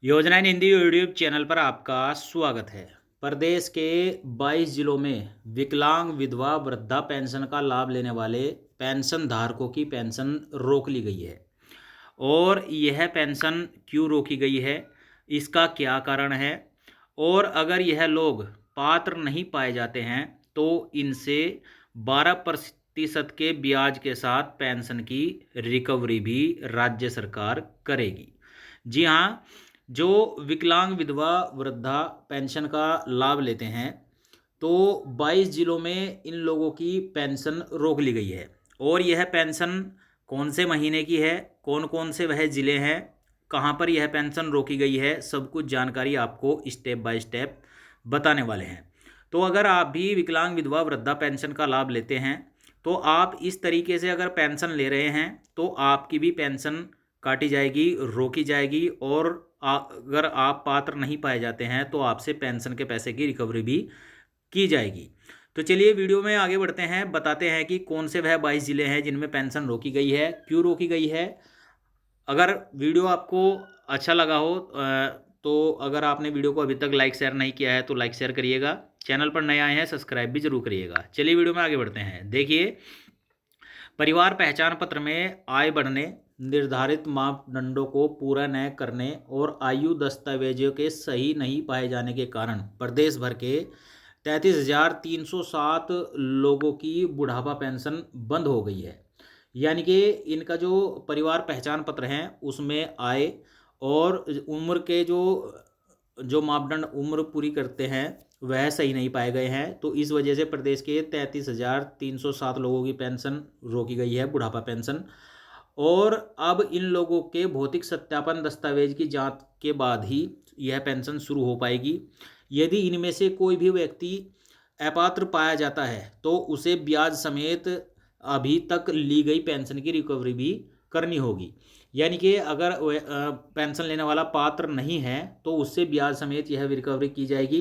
योजना इन Hindi YouTube channel पर आपका स्वागत है। प्रदेश के 22 जिलों में विकलांग विधवा वृद्धा पेंशन का लाभ लेने वाले पेंशन धारकों की पेंशन रोक ली गई है। और यह पेंशन क्यों रोकी गई है, इसका क्या कारण है, और अगर यह लोग पात्र नहीं पाए जाते हैं तो इनसे 12% के ब्याज के साथ पेंशन की रिकवरी भी राज्य सरकार करेगी। जी हाँ, जो विकलांग विधवा वृद्धा पेंशन का लाभ लेते हैं तो 22 जिलों में इन लोगों की पेंशन रोक ली गई है। और यह पेंशन कौन से महीने की है, कौन कौन से वह ज़िले हैं, कहाँ पर यह पेंशन रोकी गई है, सब कुछ जानकारी आपको स्टेप बाय स्टेप बताने वाले हैं। तो अगर आप भी विकलांग विधवा वृद्धा पेंशन का लाभ लेते हैं तो आप इस तरीके से अगर पेंशन ले रहे हैं तो आपकी भी पेंशन काटी जाएगी, रोकी जाएगी। और अगर आप पात्र नहीं पाए जाते हैं तो आपसे पेंशन के पैसे की रिकवरी भी की जाएगी। तो चलिए वीडियो में आगे बढ़ते हैं, बताते हैं कि कौन से वह 22 ज़िले हैं जिनमें पेंशन रोकी गई है, क्यों रोकी गई है। अगर वीडियो आपको अच्छा लगा हो तो अगर आपने वीडियो को अभी तक लाइक शेयर नहीं किया है तो लाइक शेयर करिएगा। चैनल पर नए आए हैं सब्सक्राइब भी जरूर करिएगा। चलिए वीडियो में आगे बढ़ते हैं। देखिए, परिवार पहचान पत्र में आय बढ़ने, निर्धारित मापदंडों को पूरा न करने और आयु दस्तावेजों के सही नहीं पाए जाने के कारण प्रदेश भर के 33,307 लोगों की बुढ़ापा पेंशन बंद हो गई है। यानी कि इनका जो परिवार पहचान पत्र हैं उसमें आय और उम्र के जो मापदंड उम्र पूरी करते हैं वह सही नहीं पाए गए हैं। तो इस वजह से प्रदेश के 33,307 लोगों की पेंशन रोकी गई है, बुढ़ापा पेंशन। और अब इन लोगों के भौतिक सत्यापन दस्तावेज की जांच के बाद ही यह पेंशन शुरू हो पाएगी। यदि इनमें से कोई भी व्यक्ति अपात्र पाया जाता है तो उसे ब्याज समेत अभी तक ली गई पेंशन की रिकवरी भी करनी होगी। यानी कि अगर पेंशन लेने वाला पात्र नहीं है तो उससे ब्याज समेत यह रिकवरी की जाएगी।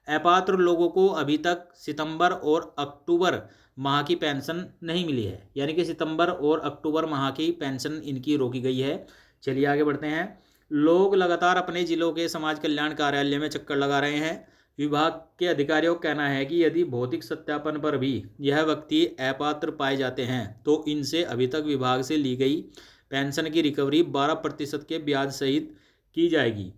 अपात्र लोगों को अभी तक सितंबर और अक्टूबर माह की पेंशन नहीं मिली है, यानी कि सितंबर और अक्टूबर माह की पेंशन इनकी रोकी गई है। चलिए आगे बढ़ते हैं। लोग लगातार अपने जिलों के समाज कल्याण कार्यालय में चक्कर लगा रहे हैं। विभाग के अधिकारियों का कहना है कि यदि भौतिक सत्यापन पर भी यह व्यक्ति अपात्र पाए जाते हैं तो इनसे अभी तक विभाग से ली गई पेंशन की रिकवरी 12% के ब्याज सहित की जाएगी।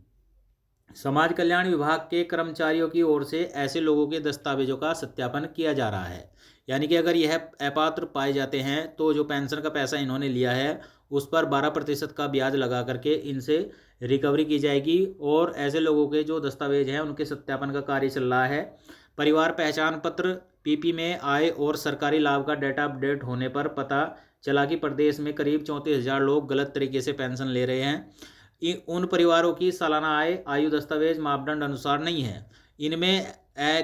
समाज कल्याण विभाग के कर्मचारियों की ओर से ऐसे लोगों के दस्तावेजों का सत्यापन किया जा रहा है। यानी कि अगर यह अपात्र पाए जाते हैं तो जो पेंशन का पैसा इन्होंने लिया है उस पर 12% का ब्याज लगा करके इनसे रिकवरी की जाएगी। और ऐसे लोगों के जो दस्तावेज हैं उनके सत्यापन का कार्य चल रहा है। परिवार पहचान पत्र पीपी में आय और सरकारी लाभ का डेटा अपडेट होने पर पता चला कि प्रदेश में करीब 34,000 लोग गलत तरीके से पेंशन ले रहे हैं। उन परिवारों की सालाना आय आयु दस्तावेज मापदंड अनुसार नहीं है। इनमें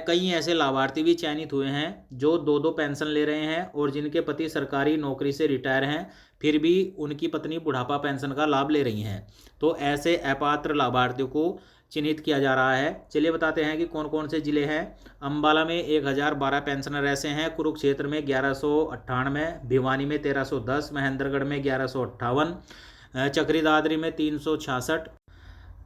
कई ऐसे लाभार्थी भी चयनित हुए हैं जो दो दो पेंशन ले रहे हैं और जिनके पति सरकारी नौकरी से रिटायर हैं, फिर भी उनकी पत्नी बुढ़ापा पेंशन का लाभ ले रही हैं। तो ऐसे अपात्र लाभार्थियों को चिन्हित किया जा रहा है। चलिए बताते हैं कि कौन कौन से जिले हैं। अंबाला में 1,012 पेंशनर ऐसे हैं, कुरुक्षेत्र में 1198, भिवानी में 1,310, महेंद्रगढ़ में 1,158, चक्री दादरी में 366,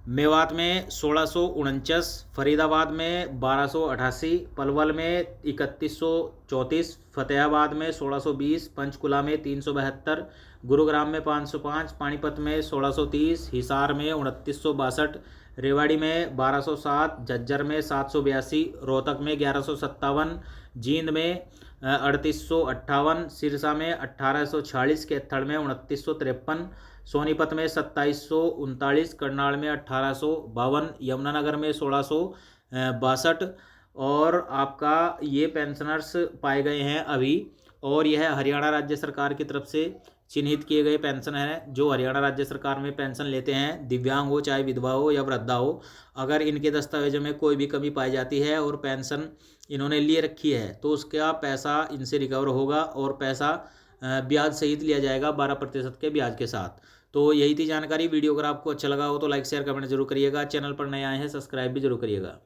मेवात में 1,649, फरीदाबाद में 1,288, पलवल में 3,134, फतेहाबाद में 1,620, पंचकुला में 372, गुरुग्राम में 505, पानीपत में 1,630, हिसार में 2,962, रेवाड़ी में 1,207, झज्जर में 782, रोहतक में 1,157, जींद में 3,858, सिरसा में 1,846, कैथल में 2,953, सोनीपत में 2,739, करनाल में 1,852, यमुनानगर में 1,662। और आपका ये पेंशनर्स पाए गए हैं अभी। और यह हरियाणा राज्य सरकार की तरफ से चिन्हित किए गए पेंशन हैं जो हरियाणा राज्य सरकार में पेंशन लेते हैं, दिव्यांग हो चाहे विधवा हो या वृद्धा हो। अगर इनके दस्तावेजों में कोई भी कमी पाई जाती है और पेंशन इन्होंने लिए रखी है तो उसका पैसा इनसे रिकवर होगा और पैसा ब्याज सहित लिया जाएगा 12% के ब्याज के साथ। तो यही थी जानकारी। वीडियो अगर आपको अच्छा लगा हो तो लाइक शेयर कमेंट जरूर करिएगा। चैनल पर नए आए हैं सब्सक्राइब भी जरूर करिएगा।